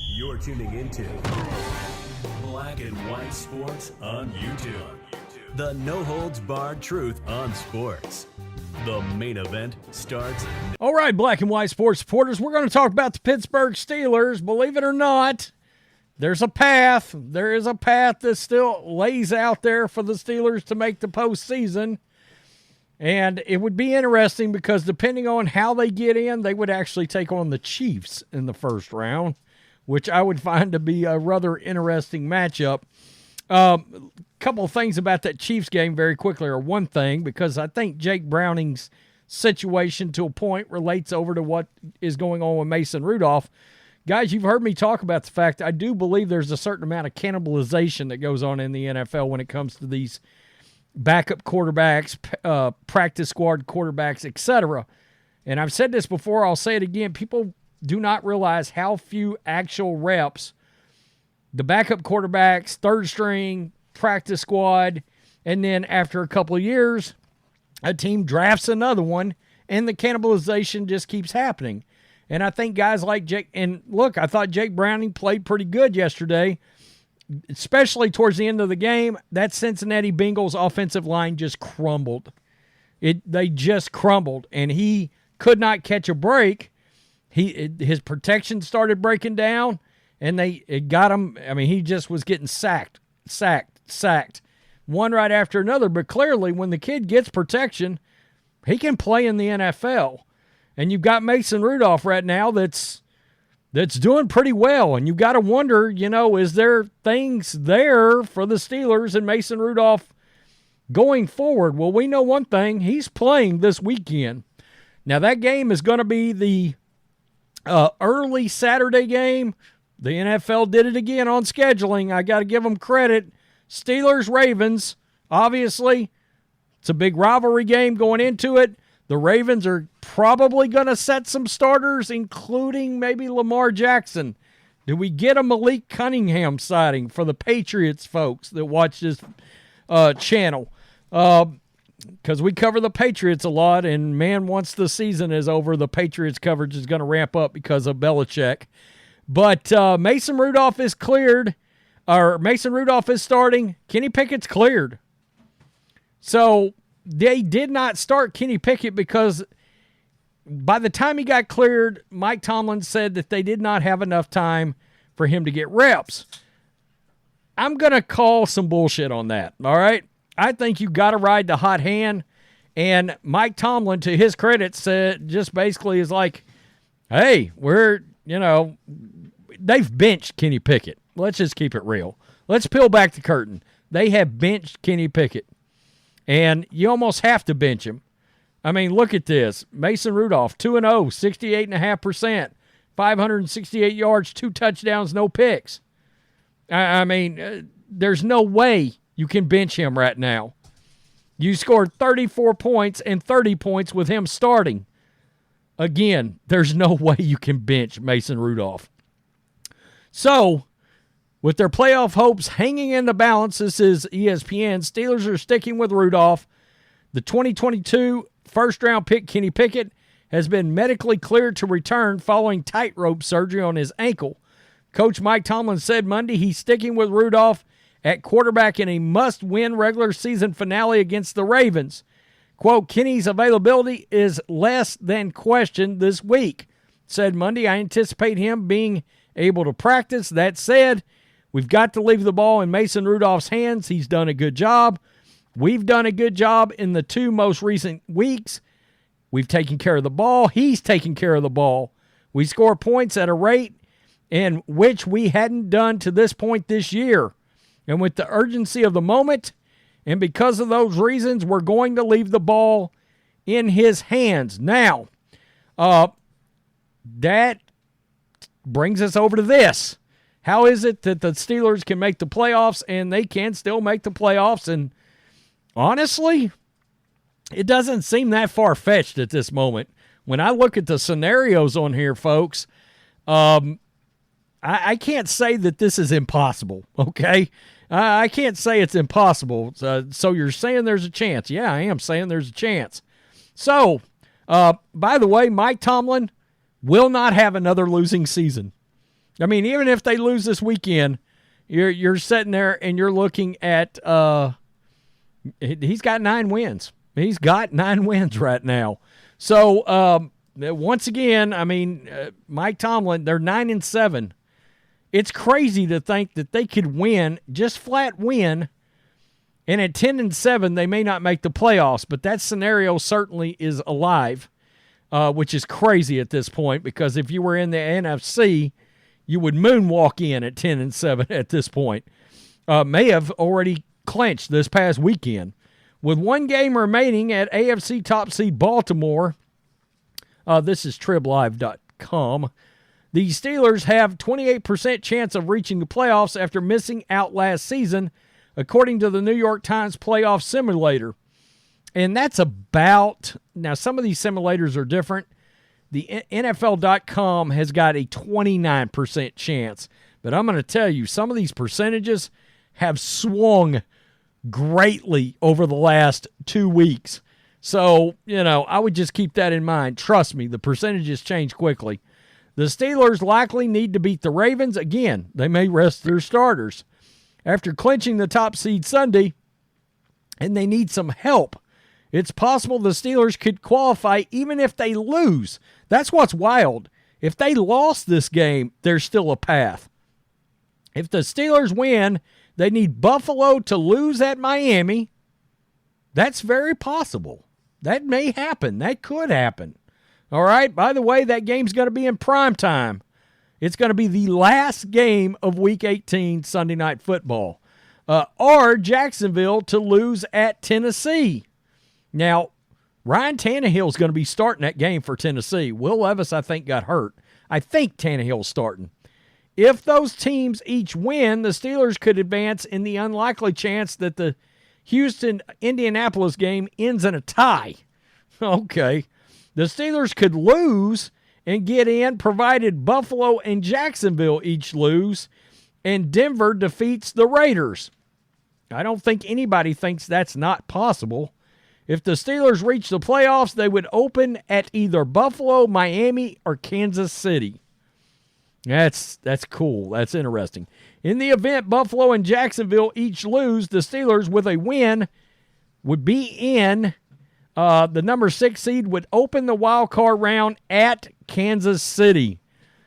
You're tuning into Black and White Sports on YouTube. The no-holds-barred truth on sports. The main event starts. All right, Black and White Sports supporters, we're going to talk about the Pittsburgh Steelers. Believe it or not, there's a path. There is a path that still lays out there for the Steelers to make the postseason. And it would be interesting because depending on how they get in, they would actually take on the Chiefs in the first round, which I would find to be a rather interesting matchup. Couple of things about that Chiefs game very quickly, or one thing, because I think Jake Browning's situation to a point relates over to what is going on with Mason Rudolph. Guys, you've heard me talk about the fact I do believe there's a certain amount of cannibalization that goes on in the NFL when it comes to these backup quarterbacks, practice squad quarterbacks, etc. And I've said this before, I'll say it again. People do not realize how few actual reps the backup quarterbacks, third string, practice squad, and then after a couple of years, a team drafts another one, and the cannibalization just keeps happening. And I think guys like Jake, and look, I thought Jake Browning played pretty good yesterday, especially towards the end of the game. That Cincinnati Bengals offensive line just crumbled. They just crumbled, and he could not catch a break. His protection started breaking down, and it got him. I mean, he just was getting sacked, one right after another. But clearly, when the kid gets protection, he can play in the NFL. And you've got Mason Rudolph right now that's doing pretty well. And you've got to wonder, is there things there for the Steelers and Mason Rudolph going forward? Well, we know one thing. He's playing this weekend. Now, that game is going to be the early Saturday game. The NFL did it again on scheduling. I got to give them credit. Steelers-Ravens, obviously, it's a big rivalry game going into it. The Ravens are probably going to set some starters, including maybe Lamar Jackson. Do we get a Malik Cunningham sighting for the Patriots folks that watch this channel? Because we cover the Patriots a lot, and man, once the season is over, the Patriots coverage is going to ramp up because of Belichick. But Mason Rudolph is cleared, or Mason Rudolph is starting. Kenny Pickett's cleared. So they did not start Kenny Pickett because by the time he got cleared, Mike Tomlin said that they did not have enough time for him to get reps. I'm going to call some bullshit on that, all right? I think you got to ride the hot hand, and Mike Tomlin, to his credit, said just basically is like, hey, they've benched Kenny Pickett. Let's just keep it real. Let's peel back the curtain. They have benched Kenny Pickett, and you almost have to bench him. I mean, look at this. Mason Rudolph, 2-0, 68.5%, 568 yards, 2 touchdowns, no picks. I mean, there's no way you can bench him right now. You scored 34 points and 30 points with him starting. Again, there's no way you can bench Mason Rudolph. So, with their playoff hopes hanging in the balance, this is ESPN, Steelers are sticking with Rudolph. The 2022 first-round pick, Kenny Pickett, has been medically cleared to return following tightrope surgery on his ankle. Coach Mike Tomlin said Monday he's sticking with Rudolph at quarterback in a must-win regular season finale against the Ravens. Quote, Kenny's availability is less than questioned this week. Said Monday, I anticipate him being able to practice. That said, we've got to leave the ball in Mason Rudolph's hands. He's done a good job. We've done a good job in the 2 most recent weeks. We've taken care of the ball. He's taken care of the ball. We score points at a rate in which we hadn't done to this point this year. And with the urgency of the moment, and because of those reasons, we're going to leave the ball in his hands. Now, that brings us over to this. How is it that the Steelers can make the playoffs and they can still make the playoffs? And honestly, it doesn't seem that far-fetched at this moment. When I look at the scenarios on here, folks, I can't say that this is impossible, okay? I can't say it's impossible. So you're saying there's a chance. Yeah, I am saying there's a chance. So, by the way, Mike Tomlin, will not have another losing season. I mean, even if they lose this weekend, you're sitting there and you're looking at he's got 9 wins. He's got 9 wins right now. So once again, I mean, Mike Tomlin, they're 9-7. It's crazy to think that they could win, just flat win, and at 10-7 they may not make the playoffs. But that scenario certainly is alive, which is crazy at this point, because if you were in the NFC, you would moonwalk in at 10-7 at this point. May have already clinched this past weekend. With 1 game remaining at AFC top seed Baltimore, this is TribLive.com, the Steelers have 28% chance of reaching the playoffs after missing out last season, according to the New York Times playoff simulator. And that's about, now some of these simulators are different. The NFL.com has got a 29% chance. But I'm going to tell you, some of these percentages have swung greatly over the last 2 weeks. So, I would just keep that in mind. Trust me, the percentages change quickly. The Steelers likely need to beat the Ravens. Again, they may rest their starters after clinching the top seed Sunday, and they need some help. It's possible the Steelers could qualify even if they lose. That's what's wild. If they lost this game, there's still a path. If the Steelers win, they need Buffalo to lose at Miami. That's very possible. That may happen. That could happen. All right? By the way, that game's going to be in prime time. It's going to be the last game of Week 18 Sunday Night Football. Or Jacksonville to lose at Tennessee. Now, Ryan Tannehill's going to be starting that game for Tennessee. Will Levis, I think, got hurt. I think Tannehill's starting. If those teams each win, the Steelers could advance in the unlikely chance that the Houston-Indianapolis game ends in a tie. Okay. The Steelers could lose and get in, provided Buffalo and Jacksonville each lose, and Denver defeats the Raiders. I don't think anybody thinks that's not possible. If the Steelers reach the playoffs, they would open at either Buffalo, Miami, or Kansas City. That's cool. That's interesting. In the event Buffalo and Jacksonville each lose, the Steelers, with a win, would be in. The number 6 seed would open the wild card round at Kansas City.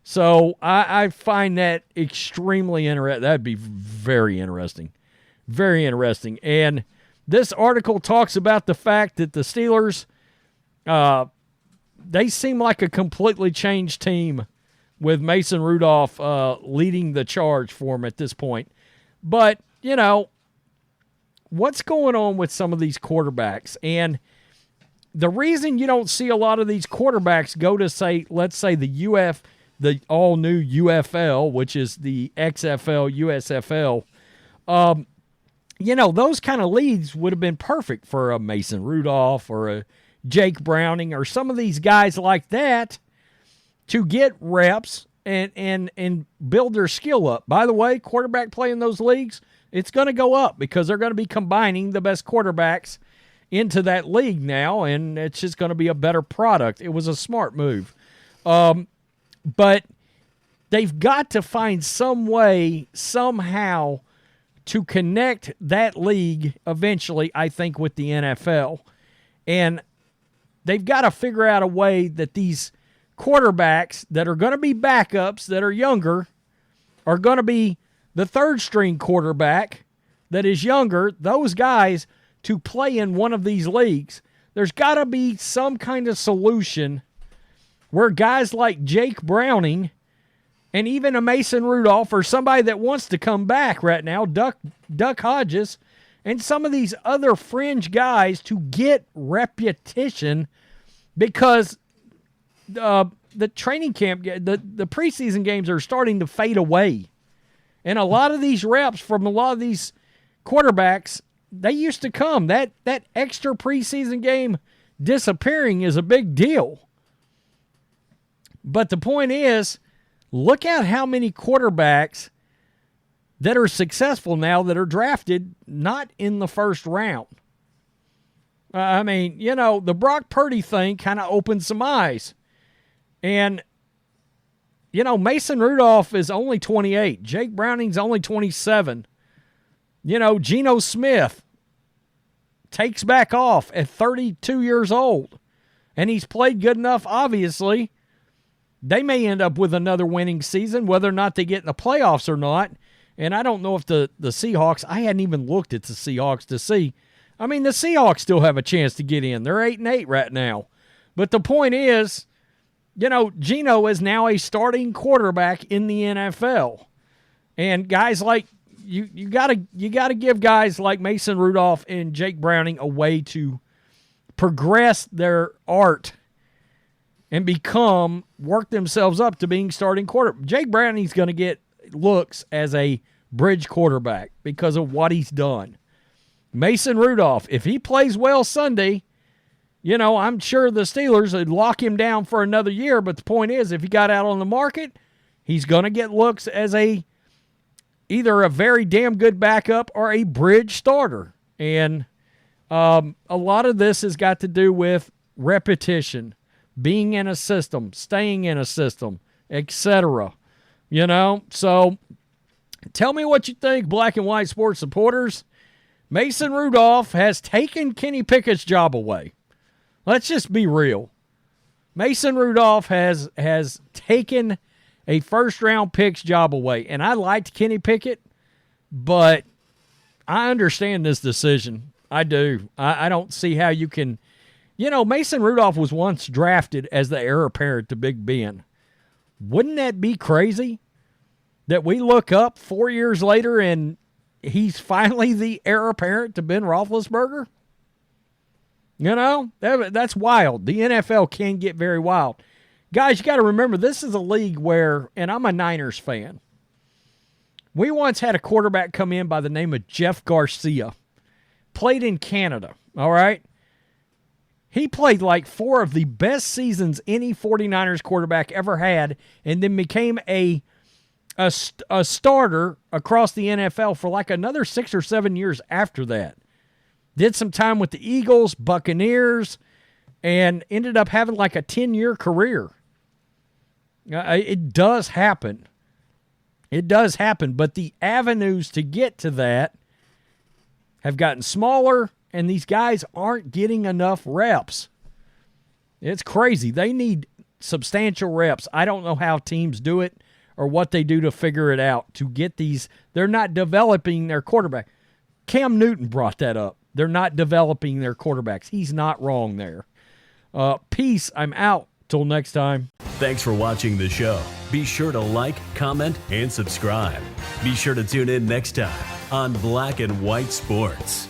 So I find that extremely interesting. That'd be very interesting. Very interesting. And this article talks about the fact that the Steelers, they seem like a completely changed team with Mason Rudolph leading the charge for them at this point. But, what's going on with some of these quarterbacks? And the reason you don't see a lot of these quarterbacks go to, let's say the all-new UFL, which is the XFL, USFL, those kind of leagues would have been perfect for a Mason Rudolph or a Jake Browning or some of these guys like that to get reps and build their skill up. By the way, quarterback play in those leagues, it's going to go up because they're going to be combining the best quarterbacks into that league now, and it's just going to be a better product. It was a smart move. But they've got to find some way, somehow, to connect that league eventually, I think, with the NFL. And they've got to figure out a way that these quarterbacks that are going to be backups that are younger are going to be the third-string quarterback that is younger, those guys, to play in one of these leagues. There's got to be some kind of solution where guys like Jake Browning and even a Mason Rudolph or somebody that wants to come back right now, Duck Hodges, and some of these other fringe guys to get repetition, because the training camp, the preseason games are starting to fade away. And a lot of these reps from a lot of these quarterbacks, they used to come. That extra preseason game disappearing is a big deal. But the point is, look at how many quarterbacks that are successful now that are drafted not in the first round. I mean, the Brock Purdy thing kind of opened some eyes. And Mason Rudolph is only 28. Jake Browning's only 27. Geno Smith takes back off at 32 years old. And he's played good enough, obviously. They may end up with another winning season, whether or not they get in the playoffs or not. And I don't know if the Seahawks, I hadn't even looked at the Seahawks to see. I mean, the Seahawks still have a chance to get in. They're 8-8 right now. But the point is, Geno is now a starting quarterback in the NFL. And guys like, you gotta give guys like Mason Rudolph and Jake Browning a way to progress their art and work themselves up to being starting quarterback. Jake Browning's going to get looks as a bridge quarterback because of what he's done. Mason Rudolph, if he plays well Sunday, I'm sure the Steelers would lock him down for another year, but the point is, if he got out on the market, he's going to get looks as either a very damn good backup or a bridge starter. And a lot of this has got to do with repetition, being in a system, staying in a system, etc. So tell me what you think, black and white sports supporters. Mason Rudolph has taken Kenny Pickett's job away. Let's just be real. Mason Rudolph has taken a first-round pick's job away. And I liked Kenny Pickett, but I understand this decision. I do. I don't see how you can... Mason Rudolph was once drafted as the heir apparent to Big Ben. Wouldn't that be crazy that we look up 4 years later and he's finally the heir apparent to Ben Roethlisberger? That's wild. The NFL can get very wild. Guys, you got to remember, this is a league where, and I'm a Niners fan, we once had a quarterback come in by the name of Jeff Garcia, played in Canada, all right? He played like 4 of the best seasons any 49ers quarterback ever had, and then became a starter across the NFL for like another 6 or 7 years after that. Did some time with the Eagles, Buccaneers, and ended up having like a 10-year career. It does happen. It does happen, but the avenues to get to that have gotten smaller, and these guys aren't getting enough reps. It's crazy. They need substantial reps. I don't know how teams do it or what they do to figure it out to get these. They're not developing their quarterback. Cam Newton brought that up. They're not developing their quarterbacks. He's not wrong there. Peace. I'm out. Till next time. Thanks for watching the show. Be sure to like, comment, and subscribe. Be sure to tune in next time on Black and White Sports.